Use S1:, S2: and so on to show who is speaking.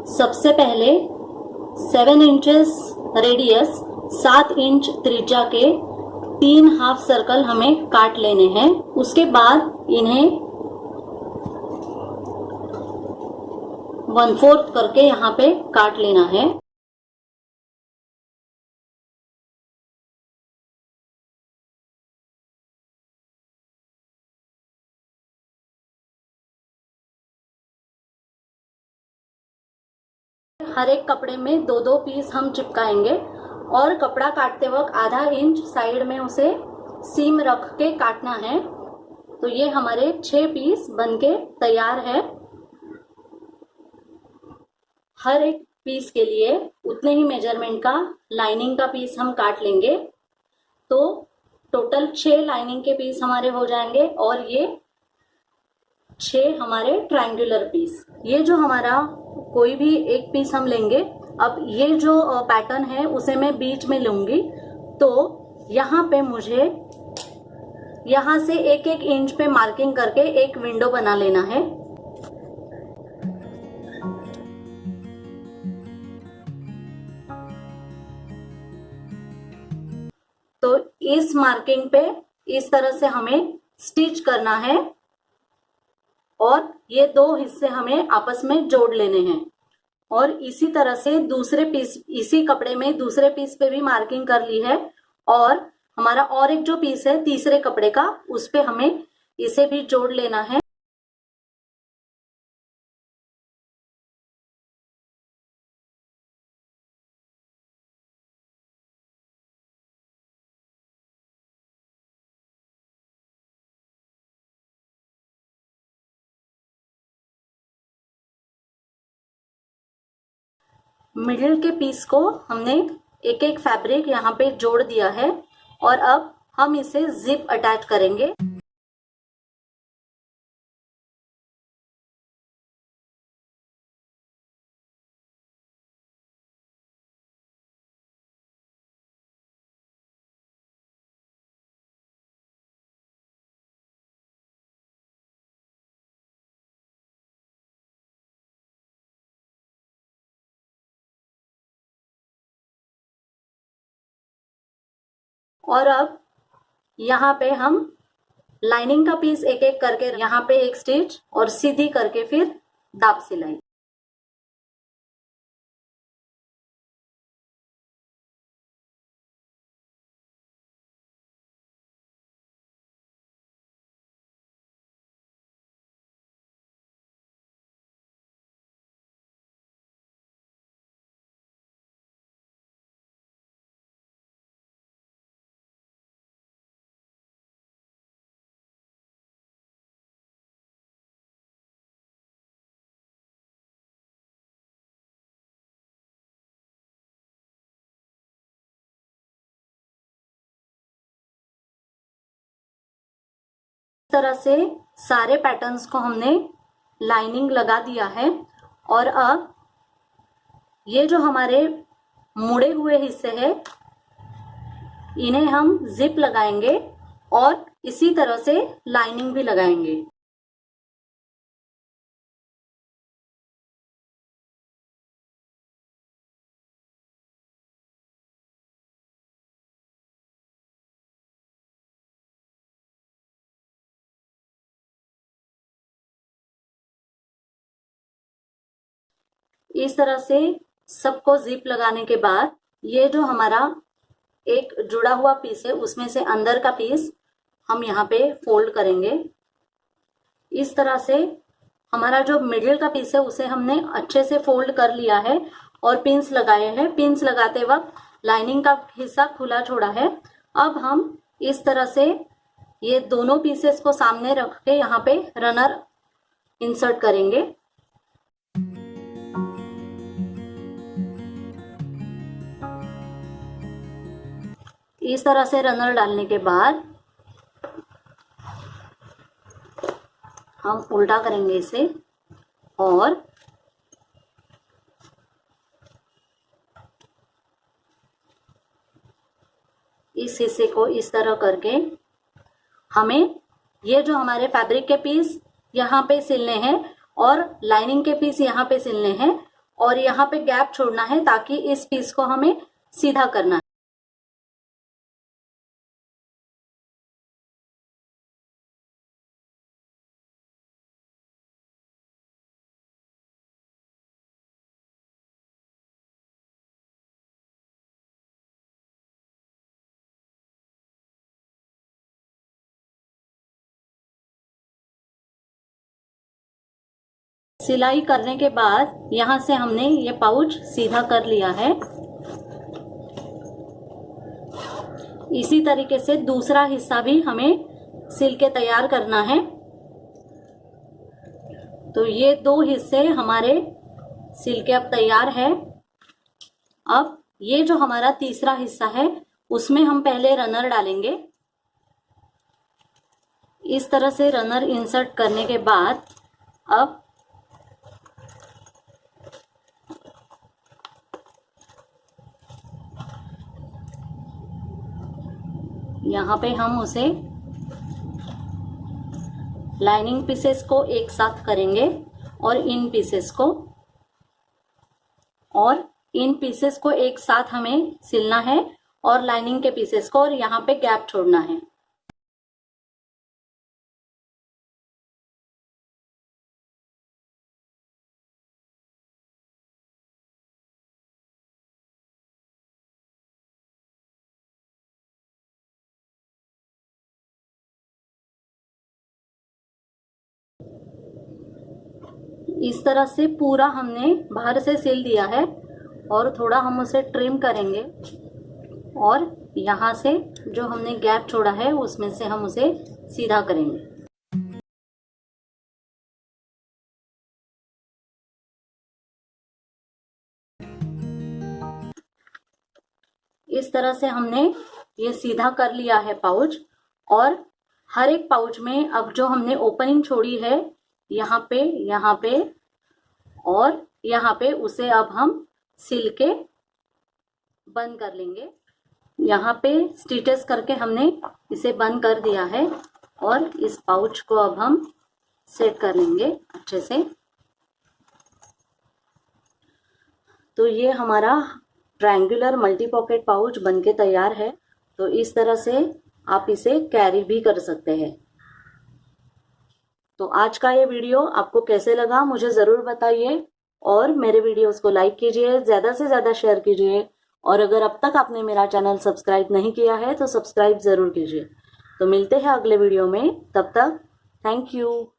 S1: सबसे पहले 7 inches radius 7 inch त्रिज्या के 3 हाफ सर्कल हमें काट लेने हैं। उसके बाद इन्हें 1/4 करके यहाँ पे काट लेना है। हर एक कपड़े में 2-2 पीस हम चिपकाएंगे और कपड़ा काटते वक्त आधा इंच साइड में उसे सीम रख के काटना है। तो ये हमारे 6 पीस बनके तैयार है। हर एक पीस के लिए उतने ही मेजरमेंट का लाइनिंग का पीस हम काट लेंगे। तो टोटल 6 लाइनिंग के पीस हमारे हो जाएंगे और ये 6 हमारे ट्रायंगुलर पीस। ये जो हमारा कोई भी एक पीस हम लेंगे। अब ये जो पैटर्न है उसे मैं बीच में लूंगी। तो यहाँ पे मुझे यहाँ से 1-1 इंच पे मार्किंग करके एक विंडो बना लेना है। तो इस मार्किंग पे इस तरह से हमें स्टिच करना है और ये 2 हिस्से हमें आपस में जोड़ लेने हैं। और इसी तरह से दूसरे पीस, इसी कपड़े में दूसरे पीस पे भी मार्किंग कर ली है और हमारा और एक जो पीस है तीसरे कपड़े का, उस पे हमें इसे भी जोड़ लेना है। मिडिल के पीस को हमने एक-एक फैब्रिक यहाँ पे जोड़ दिया है और अब हम इसे जिप अटैच करेंगे। और अब यहाँ पे हम लाइनिंग का पीस एक-एक करके यहाँ पे एक स्टिच और सीधी करके फिर दाब सिलाई। इस तरह से सारे पैटर्न्स को हमने लाइनिंग लगा दिया है और अब ये जो हमारे मुड़े हुए हिस्से हैं इन्हें हम जिप लगाएंगे और इसी तरह से लाइनिंग भी लगाएंगे। इस तरह से सबको जिप लगाने के बाद ये जो हमारा एक जुड़ा हुआ पीस है उसमें से अंदर का पीस हम यहाँ पे फोल्ड करेंगे। इस तरह से हमारा जो मिडिल का पीस है उसे हमने अच्छे से फोल्ड कर लिया है और पिंस लगाए हैं। पिंस लगाते वक्त लाइनिंग का हिस्सा खुला छोड़ा है। अब हम इस तरह से ये दोनों पीसेस को सामने रख के यहाँ पे रनर इंसर्ट करेंगे। इस तरह से रनर डालने के बाद हम उल्टा करेंगे इसे और इस हिस्से को इस तरह करके हमें ये जो हमारे फैब्रिक के पीस यहाँ पे सिलने हैं और लाइनिंग के पीस यहाँ पे सिलने हैं और यहाँ पे गैप छोड़ना है ताकि इस पीस को हमें सीधा करना है। सिलाई करने के बाद यहाँ से हमने ये पाउच सीधा कर लिया है। इसी तरीके से दूसरा हिस्सा भी हमें सिल के तैयार करना है। तो ये 2 हिस्से हमारे सिल के अब तैयार है। अब ये जो हमारा तीसरा हिस्सा है उसमें हम पहले रनर डालेंगे। इस तरह से रनर इंसर्ट करने के बाद अब यहाँ पे हम उसे लाइनिंग पीसेस को एक साथ करेंगे और इन पीसेस को एक साथ हमें सिलना है और लाइनिंग के पीसेस को, और यहाँ पे गैप छोड़ना है। इस तरह से पूरा हमने बाहर से सिल दिया है और थोड़ा हम उसे ट्रिम करेंगे और यहाँ से जो हमने गैप छोड़ा है उसमें से हम उसे सीधा करेंगे। इस तरह से हमने ये सीधा कर लिया है पाउच, और हर एक पाउच में अब जो हमने ओपनिंग छोड़ी है यहाँ पे और यहाँ पे, उसे अब हम सिल के बंद कर लेंगे। यहाँ पे स्टिचेस करके हमने इसे बंद कर दिया है और इस पाउच को अब हम सेट कर लेंगे अच्छे से। तो ये हमारा ट्रायंगुलर मल्टी पॉकेट पाउच बनके तैयार है। तो इस तरह से आप इसे कैरी भी कर सकते हैं। तो आज का ये वीडियो आपको कैसे लगा मुझे ज़रूर बताइए, और मेरे वीडियोस को लाइक कीजिए, ज़्यादा से ज़्यादा शेयर कीजिए, और अगर अब तक आपने मेरा चैनल सब्सक्राइब नहीं किया है तो सब्सक्राइब ज़रूर कीजिए। तो मिलते हैं अगले वीडियो में, तब तक थैंक यू।